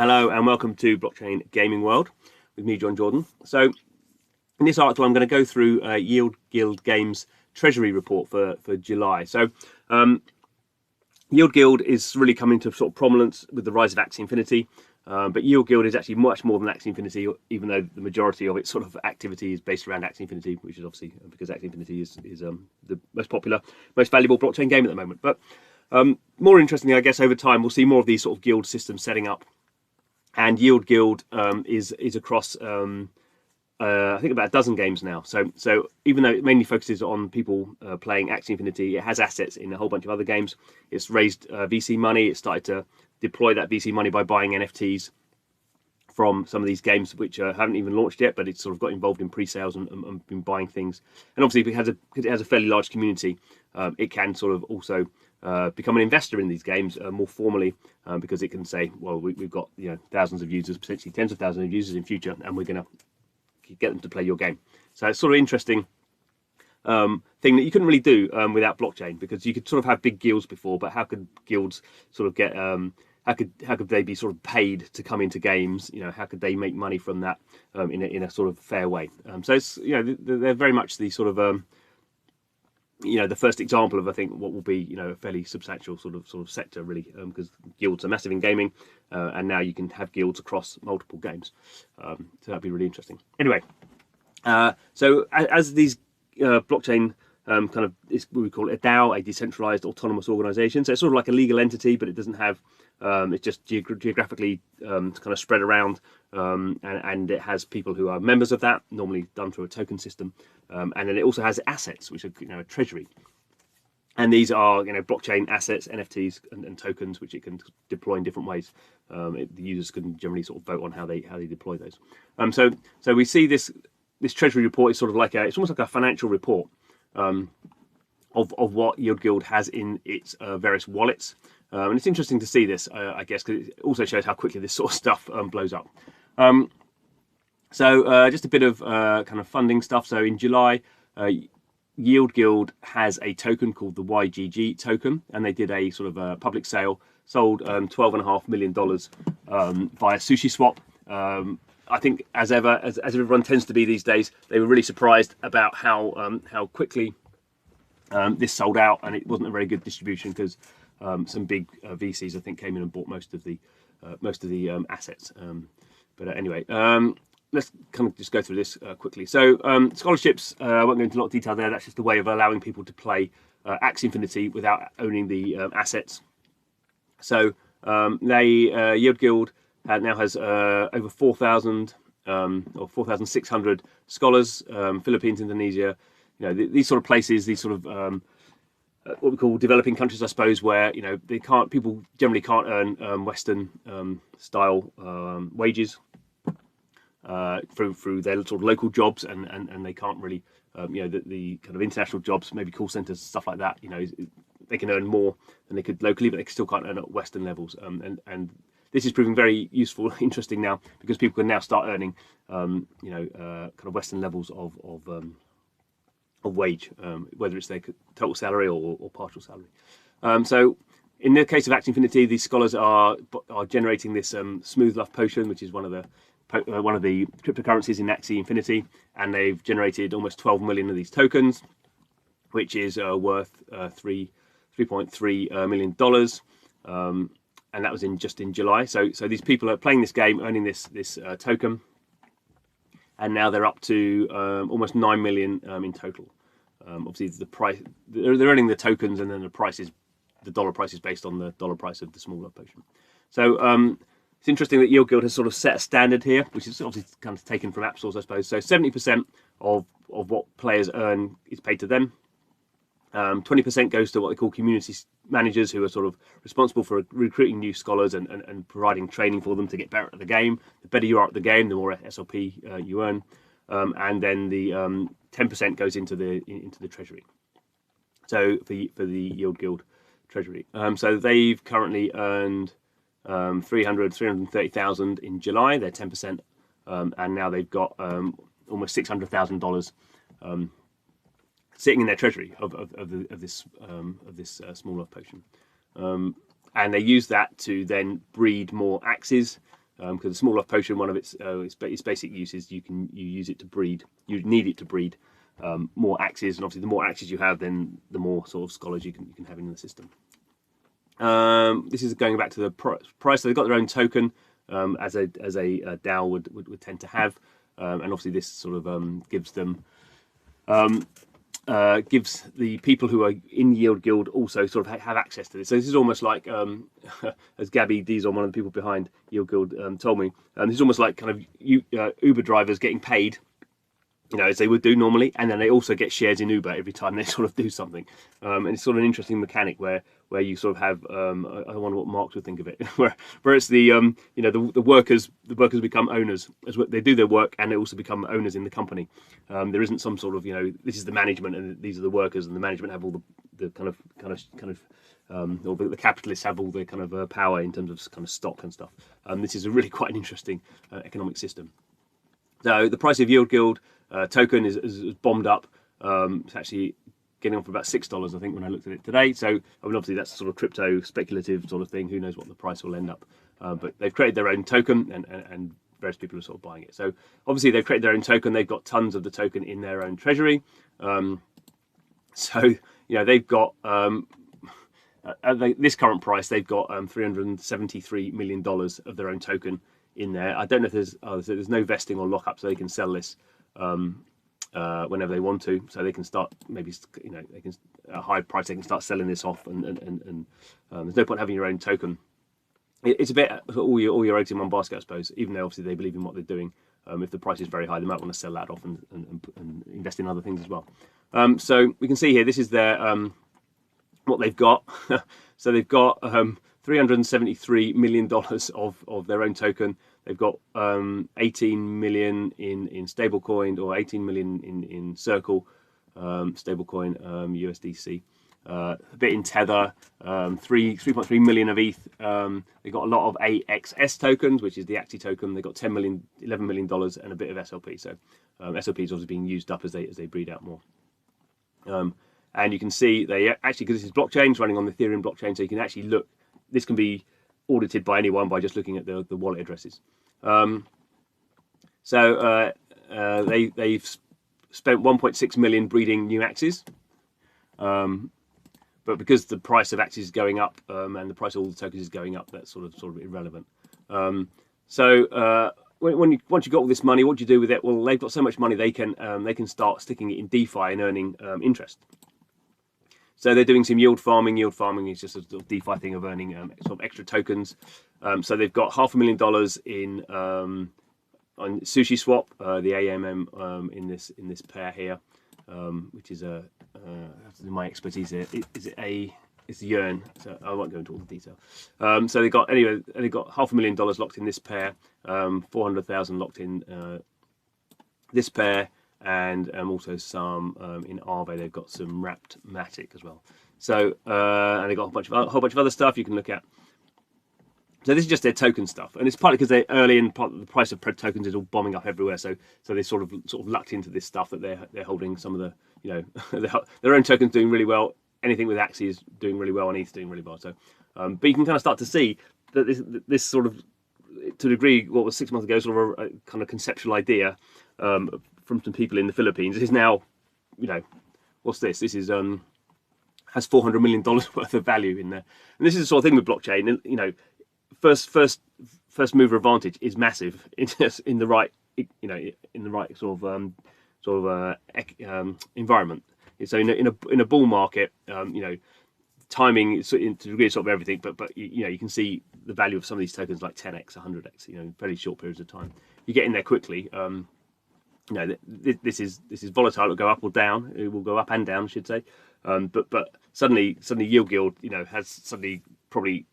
Hello and welcome to Blockchain Gaming World with me, John Jordan. So in this article, I'm going to go through Yield Guild Games Treasury report for July. So Yield Guild is really coming to sort of prominence with the rise of Axie Infinity. But Yield Guild is actually much more than Axie Infinity, even though the majority of its sort of activity is based around Axie Infinity, which is obviously because Axie Infinity is the most popular, most valuable blockchain game at the moment. But more interestingly, I guess over time, we'll see more of these sort of guild systems setting up. And Yield Guild is across, I think, about a dozen games now. So even though it mainly focuses on people playing Axie Infinity, it has assets in a whole bunch of other games. It's raised VC money. It started to deploy that VC money by buying NFTs from some of these games which haven't even launched yet, but it's sort of got involved in pre-sales and been buying things. And obviously, because it has a fairly large community, it can sort of also become an investor in these games more formally, because it can say, well, we've got thousands of users, potentially tens of thousands of users in future, and we're going to get them to play your game. So it's sort of interesting thing that you couldn't really do without blockchain, because you could sort of have big guilds before, but how could guilds sort of get how could they be sort of paid to come into games? How could they make money from that in a sort of fair way? So it's they're very much the sort of the first example of, I think, what will be a fairly substantial sort of sector, really, because guilds are massive in gaming, and now you can have guilds across multiple games. So that'd be really interesting. Anyway, so as these blockchain kind of, is what we call it a DAO, a decentralized autonomous organization. So it's sort of like a legal entity, but it doesn't have it's just geographically kind of spread around, and it has people who are members of that, normally done through a token system, and then it also has assets, which are a treasury, and these are blockchain assets, NFTs, and tokens, which it can deploy in different ways. The users can generally sort of vote on how they deploy those. So we see this treasury report is sort of like it's almost like a financial report of what Yield Guild has in its various wallets. And it's interesting to see this, I guess, because it also shows how quickly this sort of stuff blows up. So just a bit of kind of funding stuff. So in July, Yield Guild has a token called the YGG token, and they did a sort of a public sale, sold $12.5 million via SushiSwap. I think, as everyone tends to be these days, they were really surprised about how quickly this sold out, and it wasn't a very good distribution because some big VCs, I think, came in and bought most of the assets. But anyway, let's kind of just go through this quickly. So scholarships, I won't go into a lot of detail there. That's just a way of allowing people to play Axie Infinity without owning the assets. So Yield Guild now has over 4,000 or 4,600 scholars. Philippines, Indonesia, these sort of places, these sort of what we call developing countries, I suppose, where people generally can't earn Western style wages through their sort of local jobs, and they can't really the kind of international jobs, maybe call centers, stuff like that. They can earn more than they could locally, but they still can't earn at Western levels. And this is proving very useful, interesting now, because people can now start earning kind of Western levels of wage, whether it's their total salary or partial salary. So in the case of Axie Infinity, these scholars are generating this smooth love potion, which is one of the cryptocurrencies in Axie Infinity, and they've generated almost 12 million of these tokens, which is worth $3.3 million, and that was just in July. So these people are playing this game, earning this token, and now they're up to almost 9 million in total. Obviously, the price, they're earning the tokens, and then the dollar price is based on the dollar price of the small love potion. So it's interesting that Yield Guild has sort of set a standard here, which is obviously kind of taken from app stores, I suppose. So 70% of what players earn is paid to them. 20% goes to what they call community managers, who are sort of responsible for recruiting new scholars and providing training for them to get better at the game. The better you are at the game, the more SLP you earn. And then the 10% goes into the treasury. So for the Yield Guild treasury. So they've currently earned 330,000 in July. They're 10%, and now they've got almost $600,000 sitting in their treasury of this small love potion, and they use that to then breed more axes because the small life potion, one of its basic uses, you use it to breed. You need it to breed more axes, and obviously the more axes you have, then the more sort of scholars you can have in the system. This is going back to the price. So they've got their own token, as a DAO would tend to have, and obviously this sort of gives them. Gives the people who are in Yield Guild also sort of have access to this. So this is almost like, as Gabby Diesel, one of the people behind Yield Guild, told me, this is almost like kind of Uber drivers getting paid, as they would do normally, and then they also get shares in Uber every time they sort of do something. And it's sort of an interesting mechanic where you sort of have, I wonder what Marx would think of it, where it's the the workers become owners as well. They do their work and they also become owners in the company. There isn't some sort of this is the management and these are the workers, and the management have all the kind of or the capitalists have all the kind of power in terms of kind of stock and stuff. This is a really quite an interesting economic system. So the price of Yield Guild token is bombed up. It's actually getting on for about $6, I think, when I looked at it today. So, I mean, obviously that's sort of crypto speculative sort of thing. Who knows what the price will end up? But they've created their own token, and various people are sort of buying it. So, obviously they've created their own token. They've got tons of the token in their own treasury. So, they've got at this current price, they've got $373 million of their own token in there. I don't know if there's no vesting or lockup, so they can sell this whenever they want to. So they can start maybe they can at a high price they can start selling this off, and there's no point having your own token. It's a bit all your eggs in one basket, I suppose. Even though obviously they believe in what they're doing, if the price is very high, they might want to sell that off and invest in other things as well. So we can see here, this is their what they've got. So they've got $373 million of their own token. They've got 18 million in stablecoin, or 18 million in Circle stablecoin, USDC. A bit in Tether, 3.3 million of ETH. They've got a lot of AXS tokens, which is the AXI token. They've got $11 million and a bit of SLP. So SLP is obviously being used up as they breed out more. And you can see they actually, because this is blockchain, it's running on the Ethereum blockchain, so you can actually look. This can be audited by anyone by just looking at the wallet addresses. They've spent 1.6 million breeding new axes. But because the price of axes is going up, and the price of all the tokens is going up, that's sort of irrelevant. Once you got all this money, what do you do with it? Well, they've got so much money they can start sticking it in DeFi and earning interest. So they're doing some yield farming. Yield farming is just a sort of DeFi thing of earning sort of extra tokens. So they've got $500,000 in on Sushi Swap, the AMM in this pair here, which is my expertise here. It's Yearn, so I won't go into all the detail. So they got $500,000 locked in this pair, 400,000 locked in this pair. And also some in Aave. They've got some wrapped Matic as well. So and they've got a whole bunch of other stuff you can look at. So this is just their token stuff, and it's partly because they're early and the price of tokens is all bombing up everywhere. So they sort of lucked into this stuff that they're holding some of the their own tokens doing really well. Anything with Axie is doing really well, and ETH doing really well. So but you can kind of start to see that this sort of, to a degree, what was 6 months ago, sort of a kind of conceptual idea from some people in the Philippines is now, what's this? This is has $400 million worth of value in there, and this is the sort of thing with blockchain. First mover advantage is massive in the right sort of environment. So in a bull market, timing is to a degree sort of everything, but you can see the value of some of these tokens like 10x, 100x, in very short periods of time. You get in there quickly. This is volatile. It'll go up or down. It will go up and down, I should say. But suddenly Yield Guild, has suddenly probably,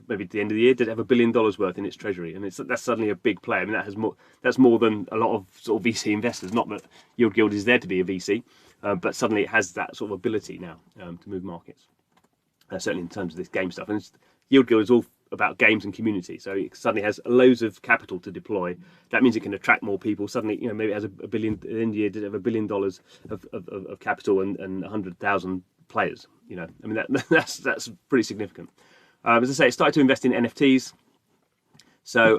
maybe at the end of the year, did it have $1 billion worth in its treasury, and that's suddenly a big player. I mean, that's more than a lot of sort of VC investors. Not that Yield Guild is there to be a VC, but suddenly it has that sort of ability now to move markets. Certainly in terms of this game stuff, and Yield Guild is all about games and community, so it suddenly has loads of capital to deploy. That means it can attract more people. Suddenly, maybe it has $1 billion. At the end of the year, did it have $1 billion of capital and 100,000 players? I mean, that's pretty significant. As I say, it started to invest in NFTs. So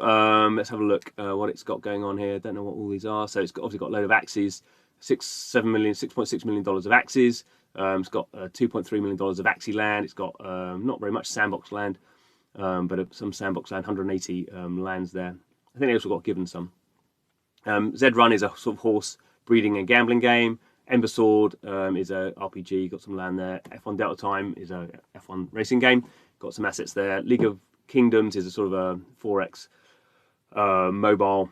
let's have a look what it's got going on here. Don't know what all these are. So it's obviously got a load of axes, $6.6 million of axes. It's got $2.3 million of axie land. It's got not very much sandbox land, but some sandbox land, 180 lands there. I think they also got given some. Zed Run is a sort of horse breeding and gambling game. Ember Sword is a RPG, got some land there. F1 Delta Time is a F1 racing game, got some assets there. League of Kingdoms is a sort of a 4X mobile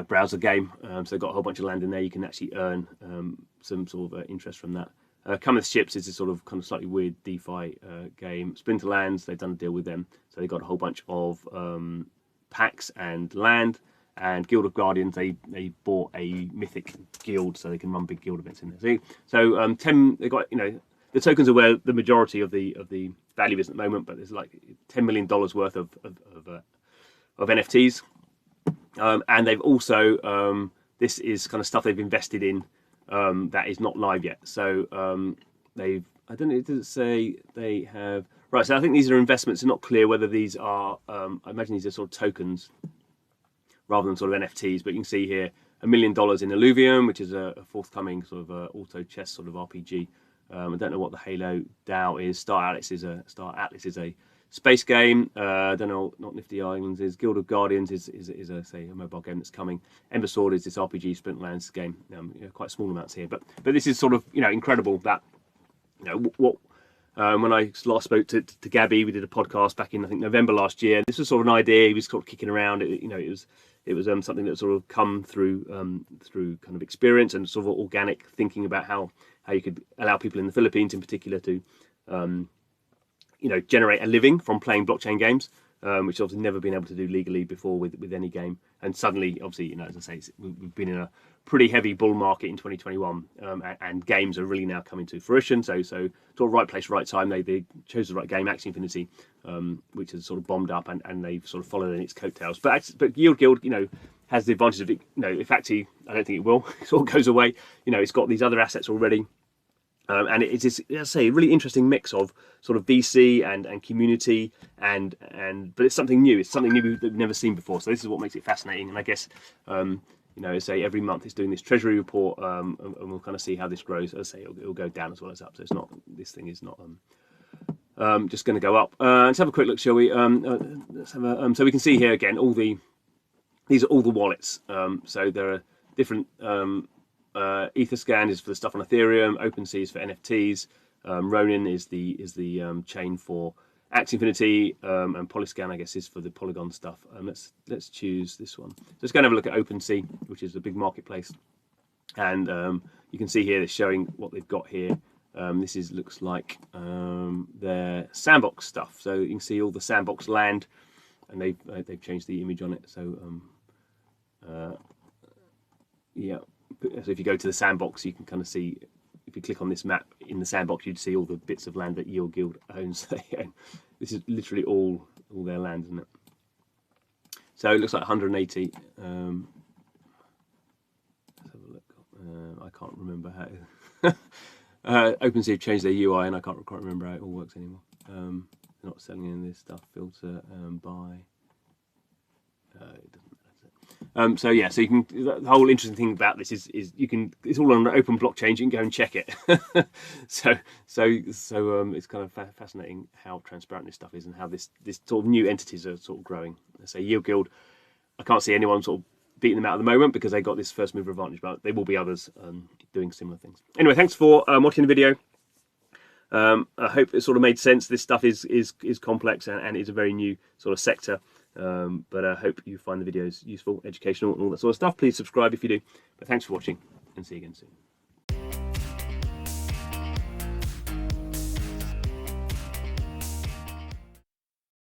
browser game, so got a whole bunch of land in there. You can actually earn some sort of interest from that. Cometh Ships is a sort of kind of slightly weird DeFi game. Splinterlands, they've done a deal with them, so they got a whole bunch of packs and land. And Guild of Guardians, they bought a mythic guild, so they can run big guild events in there. See, so 10, they got, you know, the tokens are where the majority of the value is at the moment, but there's like $10 million worth of NFTs, and they've also this is kind of stuff they've invested in that is not live yet. So they've, I don't know, it doesn't say they have, right? So I think these are investments. It's not clear whether these are. I imagine these are sort of tokens rather than sort of NFTs, but you can see here $1 million in Illuvium, which is a forthcoming sort of auto chess sort of RPG. I don't know what the Halo DAO is. Star Atlas is a space game. I don't know what Nifty Islands is. Guild of Guardians is a, say, a mobile game that's coming. Ember Sword is this RPG Splinterlands game. You know, quite small amounts here, but this is sort of, you know, incredible that, you know, what. When I last spoke to Gabby, we did a podcast back in, I think, November last year. This was sort of an idea. He was sort of kicking around. You know, it was something that sort of come through kind of experience and sort of organic thinking about how you could allow people in the Philippines, in particular, to you know, generate a living from playing blockchain games, which obviously never been able to do legally before with any game. And suddenly, obviously, you know, as I say, we've been in a pretty heavy bull market in 2021, and games are really now coming to fruition. So sort of right place, right time. They chose the right game, Axie Infinity, which has sort of bombed up, and they've sort of followed in its coattails. But Yield Guild, you know, has the advantage of it. You know, if Axie, I don't think it will, it sort of goes away. You know, it's got these other assets already. And it's this, as I say, a really interesting mix of sort of VC and community, but it's something new. It's something new that we've never seen before. So this is what makes it fascinating. And I guess, you know, say every month it's doing this Treasury report, and we'll kind of see how this grows. As I say, it'll go down as well as up. So it's not, this thing is not just going to go up. Let's have a quick look, shall we? Let's have a, so we can see here again these are all the wallets. So there are different. Etherscan is for the stuff on Ethereum. OpenSea is for NFTs. Ronin is the chain for Axie Infinity, and Polyscan, I guess, is for the Polygon stuff. Let's choose this one. So let's go and have a look at OpenSea, which is a big marketplace, and you can see here it's showing what they've got here. This looks like their sandbox stuff. So you can see all the sandbox land, and they've changed the image on it. So yeah. So if you go to the sandbox, you can kind of see, if you click on this map in the sandbox, you'd see all the bits of land that Yield Guild owns. This is literally all their land, isn't it? So it looks like 180. Let's have a look. I can't remember how. OpenSea have changed their UI, and I can't remember how it all works anymore. They're not selling any of this stuff. Filter, buy. It doesn't. So yeah, so you can, the whole interesting thing about this is you can, it's all on an open blockchain. You can go and check it. so it's kind of fascinating how transparent this stuff is, and how this sort of new entities are sort of growing. Let's say Yield Guild, I can't see anyone sort of beating them out at the moment because they got this first mover advantage, but there will be others doing similar things. Anyway, thanks for watching the video. I hope it sort of made sense. This stuff is complex, and it's a very new sort of sector. But I hope you find the videos useful, educational, and all that sort of stuff. Please subscribe if you do. But thanks for watching, and see you again soon.